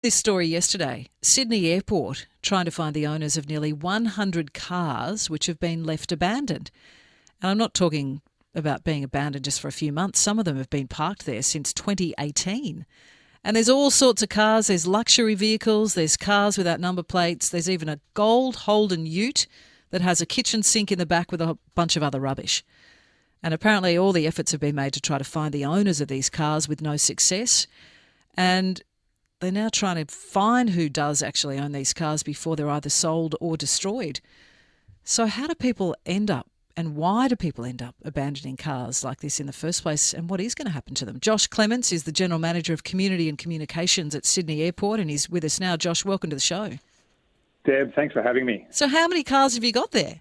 This story yesterday, Sydney Airport trying to find the owners of nearly 100 cars which have been left abandoned. And I'm not talking about being abandoned just for a few months. Some of them have been parked there since 2018. And there's all sorts of cars. There's luxury vehicles, there's cars without number plates, there's even a gold Holden ute that has a kitchen sink in the back with a bunch of other rubbish. And apparently all the efforts have been made to try to find the owners of these cars with no success. And they're now trying to find who does actually own these cars before they're either sold or destroyed. So how do people end up, and why do people end up abandoning cars like this in the first place, and what is going to happen to them? Josh Clements is the General Manager of Community and Communications at Sydney Airport, and he's with us now. Josh, welcome to the show. Deb, thanks for having me. So how many cars have you got there?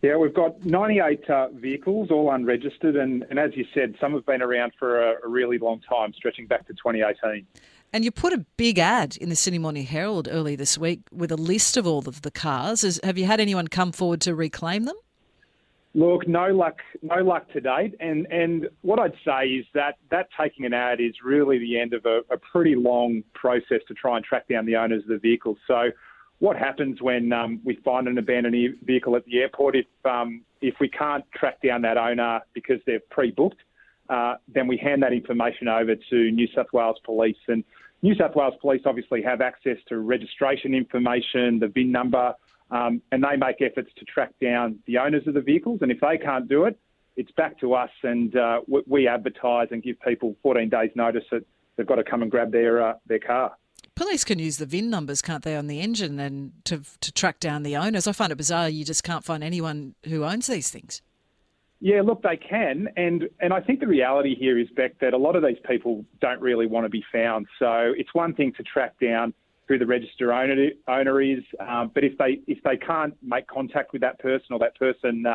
Yeah, we've got 98 vehicles, all unregistered, and as you said, some have been around for a really long time, stretching back to 2018. And you put a big ad in the Sydney Morning Herald early this week with a list of all of the cars. Have you had anyone come forward to reclaim them? Look, no luck to date. And what I'd say is that taking an ad is really the end of a pretty long process to try and track down the owners of the vehicles. So what happens when we find an abandoned vehicle at the airport? If we can't track down that owner because they're pre-booked, then we hand that information over to New South Wales Police. And New South Wales Police obviously have access to registration information, the VIN number, and they make efforts to track down the owners of the vehicles. And if they can't do it, it's back to us, and we advertise and give people 14 days notice that they've got to come and grab their car. Police can use the VIN numbers, can't they, on the engine and to track down the owners? I find it bizarre you just can't find anyone who owns these things. Yeah, look, they can, and I think the reality here is, Beck, that a lot of these people don't really want to be found. So it's one thing to track down who the registered owner is, but if they can't make contact with that person, or that person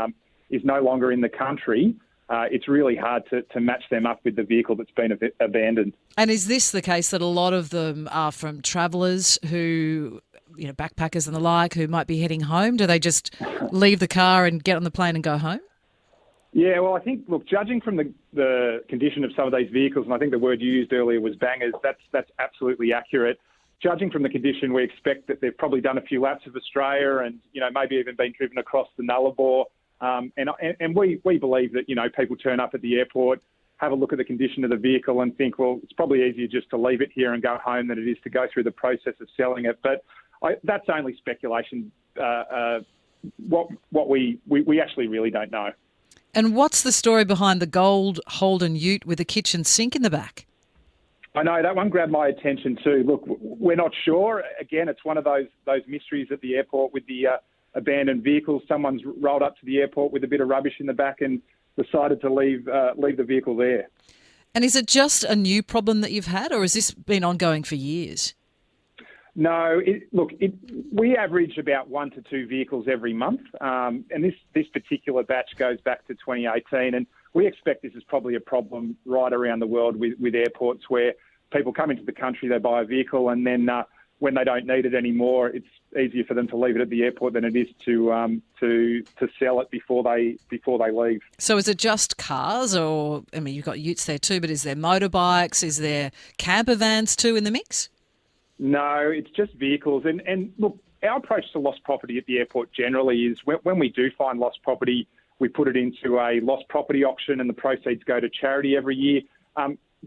is no longer in the country, it's really hard to match them up with the vehicle that's been abandoned. And is this the case that a lot of them are from travellers who, backpackers and the like, who might be heading home? Do they just leave the car and get on the plane and go home? Yeah, well, I think, look, judging from the condition of some of these vehicles, and I think the word you used earlier was bangers, that's absolutely accurate. Judging from the condition, we expect that they've probably done a few laps of Australia and, maybe even been driven across the Nullarbor. And we believe that, people turn up at the airport, have a look at the condition of the vehicle and think, well, it's probably easier just to leave it here and go home than it is to go through the process of selling it. But that's only speculation. What we actually really don't know. And what's the story behind the gold Holden ute with a kitchen sink in the back? I know, that one grabbed my attention too. Look, we're not sure. Again, it's one of those mysteries at the airport with the abandoned vehicles. Someone's rolled up to the airport with a bit of rubbish in the back and decided to leave the vehicle there. And is it just a new problem that you've had, or has this been ongoing for years? No, we average about 1 to 2 vehicles every month, and this particular batch goes back to 2018, and we expect this is probably a problem right around the world with airports where people come into the country, they buy a vehicle, and then when they don't need it anymore, it's easier for them to leave it at the airport than it is to sell it before they leave. So is it just cars, or you've got utes there too, but is there motorbikes? Is there camper vans too in the mix? No, it's just vehicles. And look, our approach to lost property at the airport generally is when we do find lost property, we put it into a lost property auction and the proceeds go to charity every year.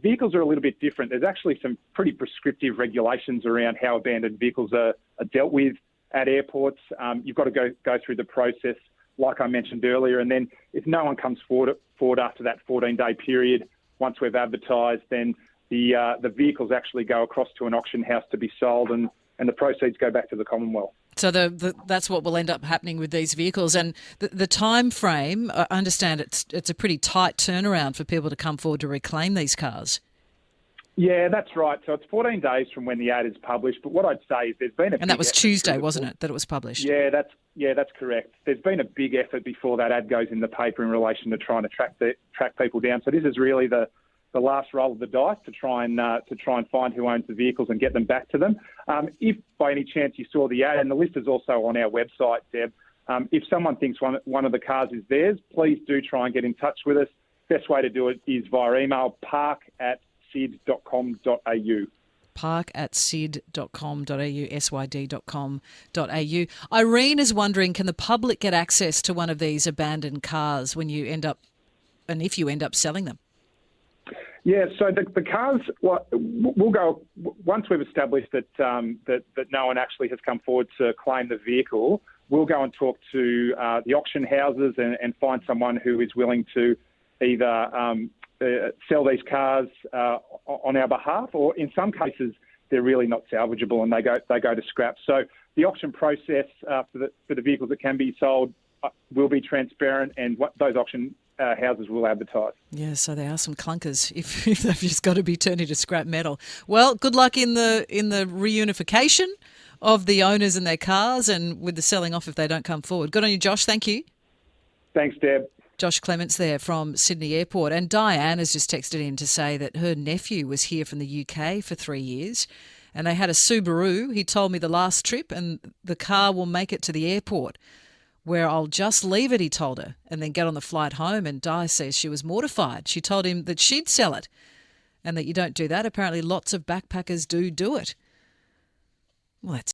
Vehicles are a little bit different. There's actually some pretty prescriptive regulations around how abandoned vehicles are dealt with at airports. You've got to go through the process, like I mentioned earlier, and then if no one comes forward after that 14-day period, once we've advertised, then the vehicles actually go across to an auction house to be sold, and the proceeds go back to the Commonwealth. So that's what will end up happening with these vehicles. And the time frame, I understand it's a pretty tight turnaround for people to come forward to reclaim these cars. Yeah, that's right. So it's 14 days from when the ad is published. But what I'd say is there's been and that was Tuesday, wasn't it, that it was published? Yeah, that's correct. There's been a big effort before that ad goes in the paper in relation to trying to track people down. So this is really the last roll of the dice to try and find who owns the vehicles and get them back to them. If by any chance you saw the ad, and the list is also on our website, Deb, if someone thinks one of the cars is theirs, please do try and get in touch with us. Best way to do it is via email, park@sid.com.au. park@syd.com.au, syd.com.au. Irene is wondering, can the public get access to one of these abandoned cars when you end up, and if you end up selling them? Yeah, so the cars, we'll go, once we've established that no one actually has come forward to claim the vehicle, we'll go and talk to the auction houses and find someone who is willing to either sell these cars on our behalf, or in some cases they're really not salvageable and they go to scrap. So the auction process for the vehicles that can be sold will be transparent, and what those auction houses will advertise. Yeah, so there are some clunkers if they've just got to be turned into scrap metal. Well, good luck in the reunification of the owners and their cars, and with the selling off if they don't come forward. Good on you, Josh. Thank you. Thanks, Deb. Josh Clements there from Sydney Airport. And Diane has just texted in to say that her nephew was here from the UK for 3 years and they had a Subaru. He told me the last trip, and the car will make it to the airport, where I'll just leave it, he told her, and then get on the flight home. And Di says she was mortified. She told him that she'd sell it and that you don't do that. Apparently lots of backpackers do it. Well, that's